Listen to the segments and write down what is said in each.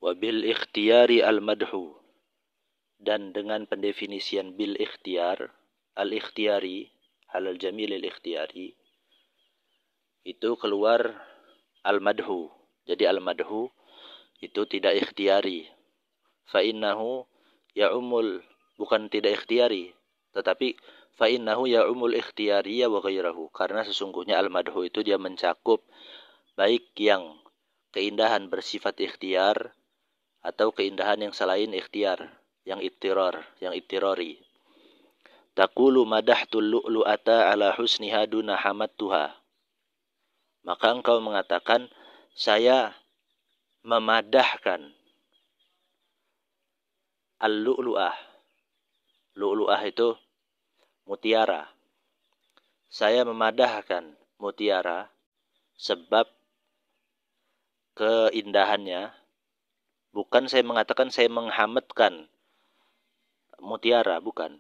Wa bil ikhtiyari al-madhu. Dan dengan pendefinisian bil ikhtiyar, al-ikhtiyari, halal jamil al-ikhtiyari, itu keluar al-madhu. Jadi al-madhu itu tidak ikhtiyari. Fa innahu ya'umul, bukan tidak ikhtiyari, tetapi fa innahu ya'umul ikhtiyariya wa ghairahu. Karena sesungguhnya al-madhu itu dia mencakup baik yang keindahan bersifat ikhtiyar atau keindahan yang selain ikhtiar, yang ittirari. Taqulu madahtul lu'lu'ata ala husniha duna hamadtuha. Maka engkau mengatakan, saya memadahkan al-lu'lu'ah. Lu'lu'ah itu mutiara. Saya memadahkan mutiara sebab keindahannya. Bukan saya mengatakan saya menghamadkan mutiara, bukan.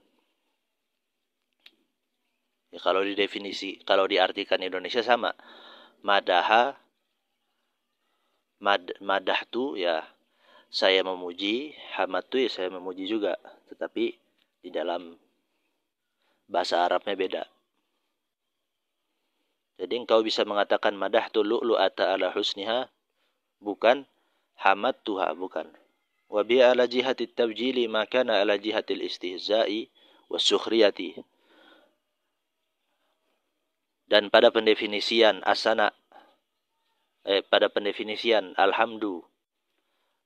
Ya, kalau kalau diartikan Indonesia sama. Madahtu ya saya memuji, hamatu ya saya memuji juga. Tetapi di dalam bahasa Arabnya beda. Jadi engkau bisa mengatakan madahtu lu'lu'ata ala husniha, bukan hamadtuha, bukan. Wa bi ala jihati tabjili ma kana ala jihatil istihza'i was-sukhriyati. Dan pada pendefinisian pada pendefinisian alhamdu,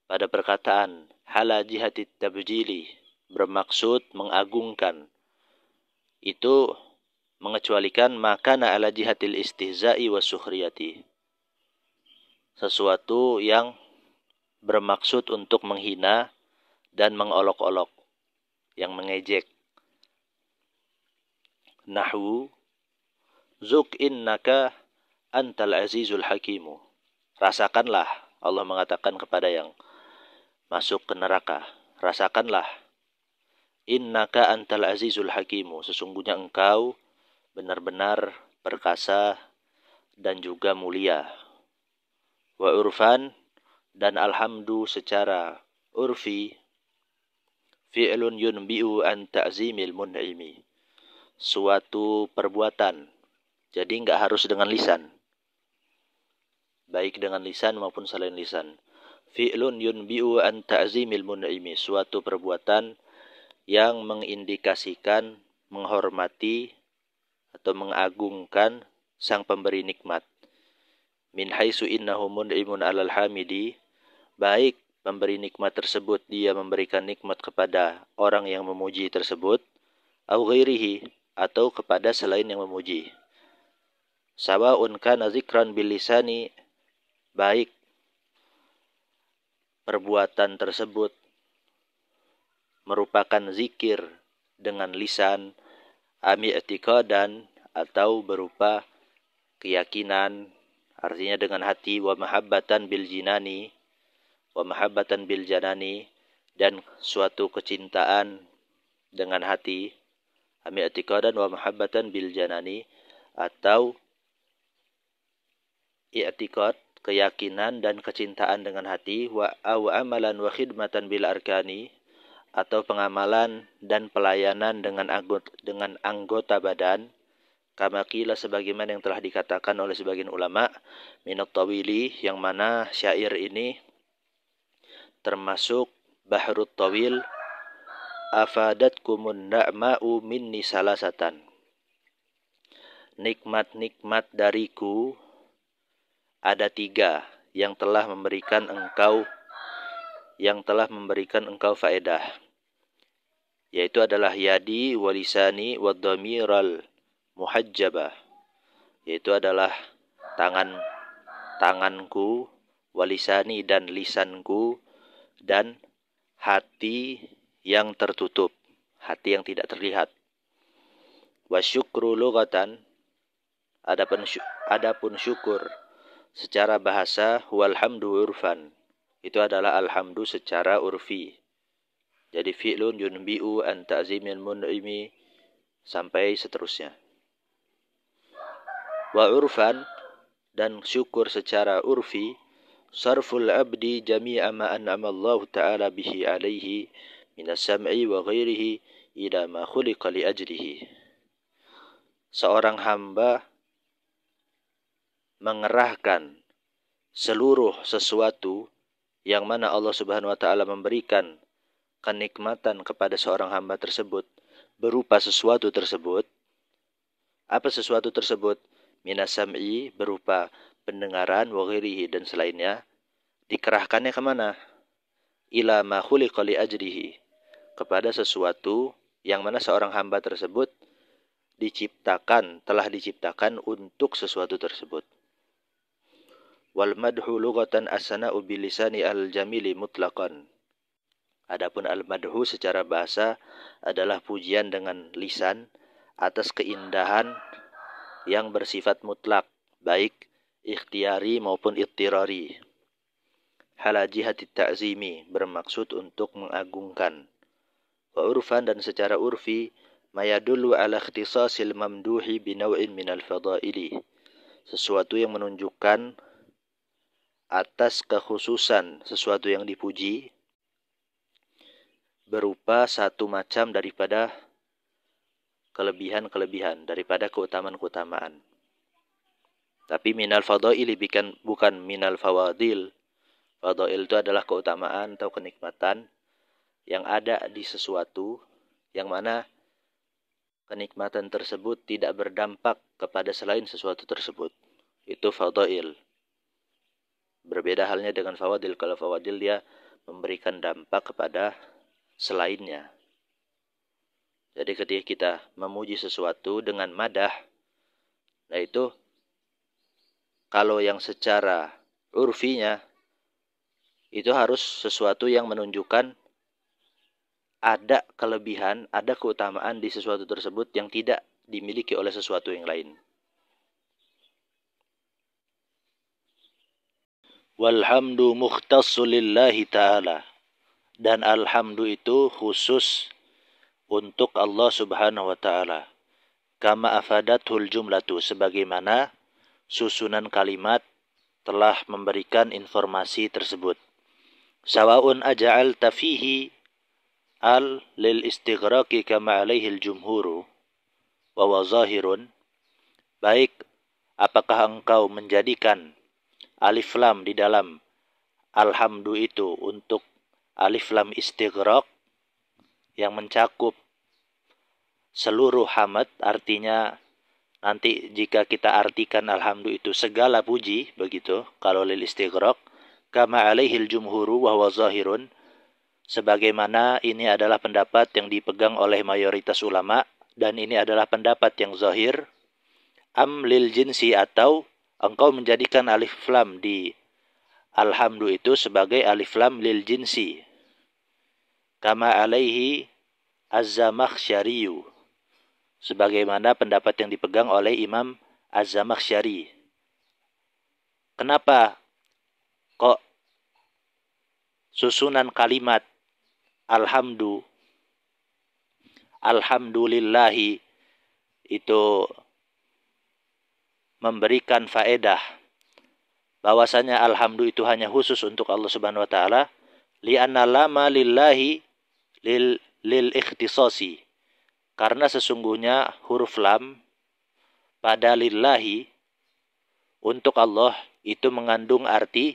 pada perkataan hala jihati tabjili, bermaksud mengagungkan, itu mengecualikan makana ala jihatil istihza'i was-sukhriyati, sesuatu yang bermaksud untuk menghina dan mengolok-olok, yang mengejek. Nahwu zuk innaka antal azizul hakimu. Rasakanlah, Allah mengatakan kepada yang masuk ke neraka, rasakanlah, innaka antal azizul hakimu, sesungguhnya engkau benar-benar perkasa dan juga mulia. Wa urfan, dan alhamdu secara urfi, fi'lun yunbi'u an ta'zimil mun'imi, suatu perbuatan. Jadi enggak harus dengan lisan, baik dengan lisan maupun selain lisan. Fi'lun yunbi'u an ta'zimil mun'imi, suatu perbuatan yang mengindikasikan menghormati atau mengagungkan sang pemberi nikmat. Min haitsu innahu mun'imun 'alal hamidi, baik pemberi nikmat tersebut dia memberikan nikmat kepada orang yang memuji tersebut, au ghairihi, atau kepada selain yang memuji. Sawa'un kana zikran bil lisani, baik perbuatan tersebut merupakan zikir dengan lisan, ami i'tiqadan, atau berupa keyakinan, artinya dengan hati, wa mahabbatan bil janani, dan suatu kecintaan dengan hati, ami i'tiqadan wa mahabbatan bil janani, atau i'tiqad, keyakinan dan kecintaan dengan hati, wa amalan wa khidmatan bil arkani, atau pengamalan dan pelayanan dengan anggota badan, kama qila, sebagaimana yang telah dikatakan oleh sebagian ulama, minat tawili, yang mana syair ini termasuk bahrut tawil, afadatkumun na'ma'u minni salasatan, nikmat-nikmat dariku ada 3 yang telah memberikan engkau faedah, yaitu adalah yadi walisani wadhamiral muhajjabah, yaitu adalah tanganku, walisani dan lisanku, dan hati yang tertutup, hati yang tidak terlihat. Wasyukru lughatan, adapun syukur secara bahasa, walhamdu urfan, itu adalah alhamdu secara urfi. Jadi fi'lun yunbi'u an ta'zimil mun'imi sampai seterusnya. Wa urfan, dan syukur secara urfi, sarful abdi jami'a ma an'ama Allah ta'ala bihi alaihi minas sam'i wa ghairihi ila ma khuliqa li ajlihi. Seorang hamba mengerahkan seluruh sesuatu yang mana Allah Subhanahu wa taala memberikan kenikmatan kepada seorang hamba tersebut berupa sesuatu tersebut. Apa sesuatu tersebut? Minas sam'i, berupa pendengaran, wa ghairihi, dan selainnya. Dikerahkannya kemana? Ila ma khuliqa li ajrihi, kepada sesuatu yang mana seorang hamba tersebut telah diciptakan untuk sesuatu tersebut. Wal madhu lughatan as-sana'u bilisani al-jamili mutlaqan. Adapun al-madhu secara bahasa adalah pujian dengan lisan atas keindahan yang bersifat mutlak, baik ikhtiyari maupun ittirari. Hala jihati ta'zimi, bermaksud untuk mengagungkan. Wa urfan, dan secara urfi, mayadullu ala ikhtisasil mamduhi binaw'in minal fadaili, sesuatu yang menunjukkan atas kekhususan sesuatu yang dipuji berupa satu macam daripada kelebihan-kelebihan, daripada keutamaan-keutamaan. Tapi minal fadaili bukan minal fawadil. Fadail itu adalah keutamaan atau kenikmatan yang ada di sesuatu yang mana kenikmatan tersebut tidak berdampak kepada selain sesuatu tersebut. Itu fadail. Berbeda halnya dengan fawadil. Kalau fawadil dia memberikan dampak kepada selainnya. Jadi ketika kita memuji sesuatu dengan madah, nah itu kalau yang secara urfinya itu harus sesuatu yang menunjukkan ada kelebihan, ada keutamaan di sesuatu tersebut yang tidak dimiliki oleh sesuatu yang lain. Walhamdu mukhtassu lillahi ta'ala. Dan alhamdu itu khusus untuk Allah Subhanahu wa ta'ala. Kama afadathul jumlatu, sebagaimana susunan kalimat telah memberikan informasi tersebut. Sawa'un aja'alta fihi al lil istighraqi kama alaihi al-jumhuru wa wazahirun, baik apakah engkau menjadikan alif lam di dalam alhamdu itu untuk alif lam istighraq yang mencakup seluruh hamad, artinya nanti jika kita artikan alhamdu itu segala puji, begitu kalau lil istighraq, kama alaihil jumhuru wa huwa zahirun, sebagaimana ini adalah pendapat yang dipegang oleh mayoritas ulama dan ini adalah pendapat yang zahir. Am lil jinsi, atau engkau menjadikan alif lam di alhamdu itu sebagai alif lam lil jinsi, kama alaihi az-Zamakhsyariyu, sebagaimana pendapat yang dipegang oleh Imam Az-Zamakhsyari. Kenapa kok susunan kalimat alhamdulillahi itu memberikan faedah bahwasanya alhamdu itu hanya khusus untuk Allah Subhanahu wa taala, li'anna lama lillahi lil ikhtisasi, karena sesungguhnya huruf lam pada lillahi untuk Allah itu mengandung arti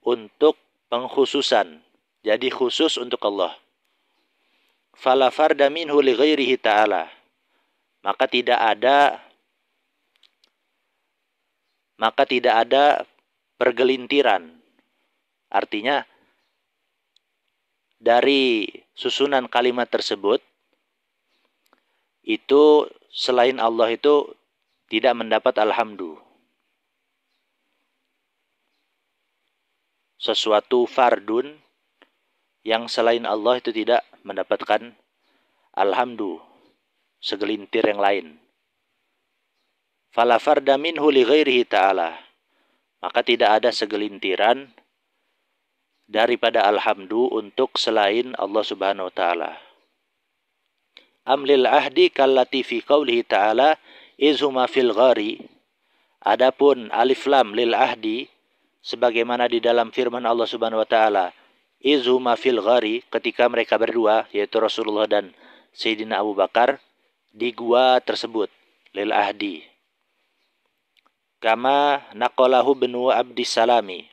untuk pengkhususan. Jadi khusus untuk Allah. Fala farda minhu li ghairihi ta'ala. Maka tidak ada pergelintiran. Artinya dari susunan kalimat tersebut itu selain Allah itu tidak mendapat alhamdu. Sesuatu fardun yang selain Allah itu tidak mendapatkan alhamdu, segelintir yang lain. Fala farda minhu li ghairihi ta'ala. Maka tidak ada segelintiran daripada alhamdu untuk selain Allah Subhanahu wa taala. Amlil ahdi kallati fi qawlihi ta'ala izhuma fil ghari. Adapun alif lam lil ahdi sebagaimana di dalam firman Allah Subhanahu wa taala, izhuma fil ghari, ketika mereka berdua yaitu Rasulullah dan Sayyidina Abu Bakar di gua tersebut, lil ahdi. Kama naqalahu Ibnu Abdis Salami,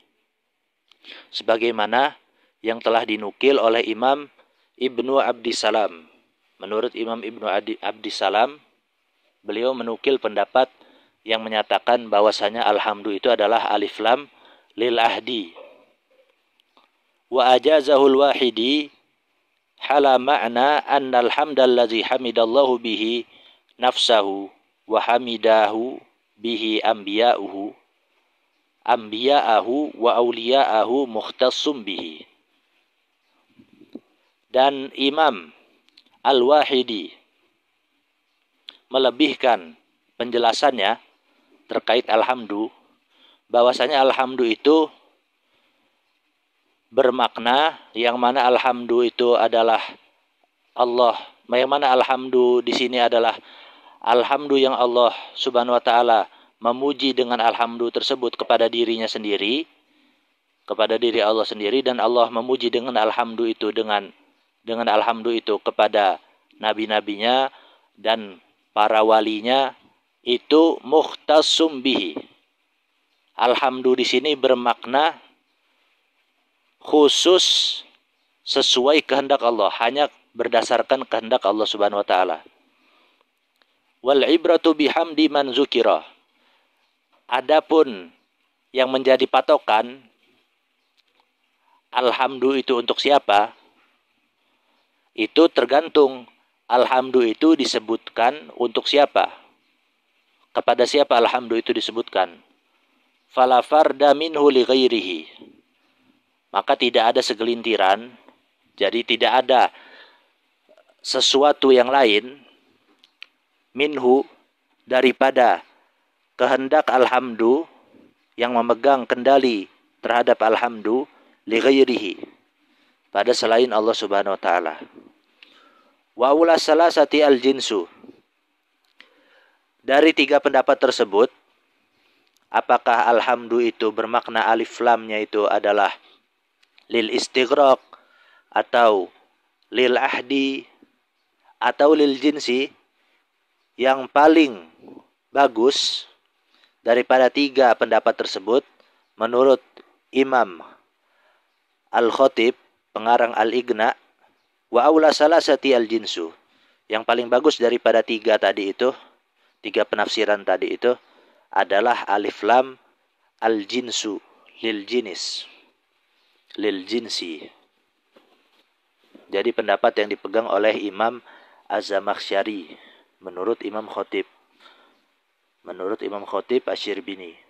sebagaimana yang telah dinukil oleh Imam Ibnu Abdis Salam. Menurut Imam Ibnu Abdis Salam, beliau menukil pendapat yang menyatakan bahwasanya alhamdu itu adalah alif lam lil ahdi. Wa ajazahul wahidi hala ma'na annal hamdallazi hamidallahu bihi nafsahu wa hamidahu bihi anbiya'ahu wa awliya'ahu mukhtassum bihi. Dan Imam Al-Wahidi melebihkan penjelasannya terkait alhamdu, bahwasanya alhamdu itu bermakna yang mana alhamdu itu adalah Allah, yang mana alhamdu di sini adalah alhamdu yang Allah Subhanahu wa taala memuji dengan alhamdu tersebut kepada dirinya sendiri, kepada diri Allah sendiri, dan Allah memuji dengan alhamdu itu dengan alhamdu itu kepada nabi-nabinya dan para walinya, itu mukhtassum bihi. Alhamdu di sini bermakna khusus sesuai kehendak Allah, hanya berdasarkan kehendak Allah Subhanahu wa taala. Wal ibratu bihamdi man zukira. Adapun yang menjadi patokan alhamdu itu untuk siapa? Itu tergantung alhamdu itu disebutkan untuk siapa. Kepada siapa alhamdu itu disebutkan? Fala farda minhu li ghairihi. Maka tidak ada segelintiran, jadi tidak ada sesuatu yang lain minhu daripada kehendak alhamdu yang memegang kendali terhadap alhamdu li ghairihi, pada selain Allah Subhanahu wa taala. Wa ula salasati al jinsu. Dari tiga pendapat tersebut, apakah alhamdu itu bermakna alif lamnya itu adalah lil istighraq atau lil ahdi atau lil jinsi, yang paling bagus daripada tiga pendapat tersebut menurut Imam Al-Khatib, pengarang Al-Ighna, wa aula salasati al jinsu, yang paling bagus daripada tiga tadi itu, tiga penafsiran tadi itu adalah alif lam al jinsu lil jinis, lil jinsi. Jadi pendapat yang dipegang oleh Imam Az-Zamakhsyari menurut Imam Khatib, Asy-Syirbini.